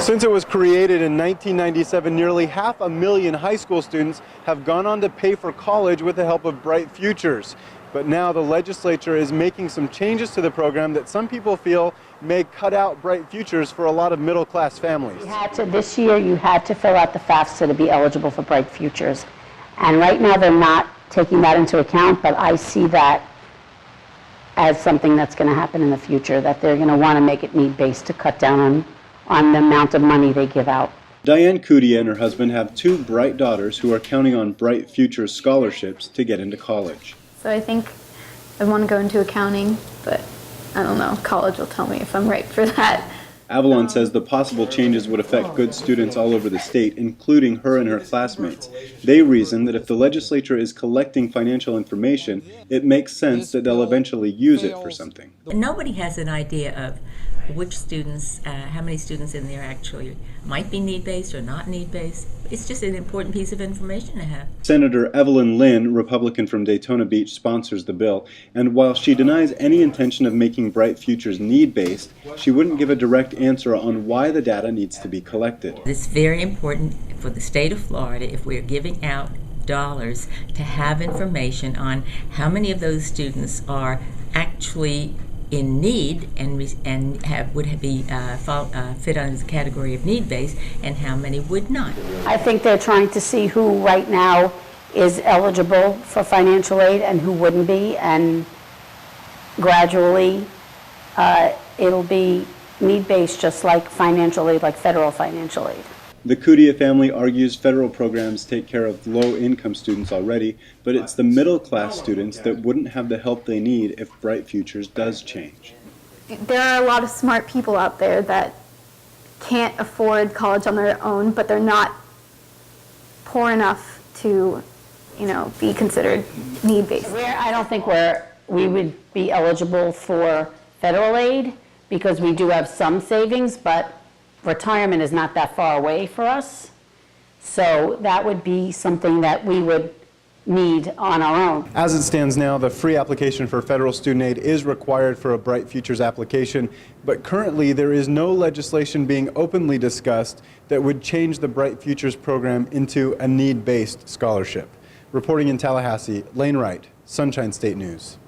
Since it was created in 1997, nearly 500,000 high school students have gone on to pay for college with the help of Bright Futures. But now the legislature is making some changes to the program that some people feel may cut out Bright Futures for a lot of middle-class families. This year you had to fill out the FAFSA to be eligible for Bright Futures. And right now they're not taking that into account, but I see that as something that's going to happen in the future, that they're going to want to make it need-based to cut down on the amount of money they give out. Diane Cudia and her husband have two bright daughters who are counting on Bright Futures scholarships to get into college. So I think I want to go into accounting, but I don't know, college will tell me if I'm right for that. Avalon says the possible changes would affect good students all over the state, including her and her classmates. They reason that if the legislature is collecting financial information, it makes sense that they'll eventually use it for something. Nobody has an idea of which students, how many students in there actually might be need-based or not need-based. It's just an important piece of information to have. Senator Evelyn Lynn, Republican from Daytona Beach, sponsors the bill, and while she denies any intention of making Bright Futures need-based, she wouldn't give a direct answer on why the data needs to be collected. It's very important for the state of Florida, if we're giving out dollars, to have information on how many of those students are actually in need and would be fit under the category of need-based, and how many would not. I think they're trying to see who right now is eligible for financial aid and who wouldn't be, and gradually it'll be need-based, just like financial aid, like federal financial aid. The Cudia family argues federal programs take care of low-income students already, but it's the middle-class students that wouldn't have the help they need if Bright Futures does change. There are a lot of smart people out there that can't afford college on their own, but they're not poor enough to, be considered need-based. I don't think we would be eligible for federal aid because we do have some savings, but retirement is not that far away for us, so that would be something that we would need on our own. As it stands now, the free application for federal student aid is required for a Bright Futures application, but currently there is no legislation being openly discussed that would change the Bright Futures program into a need-based scholarship. Reporting in Tallahassee, Lane Wright, Sunshine State News.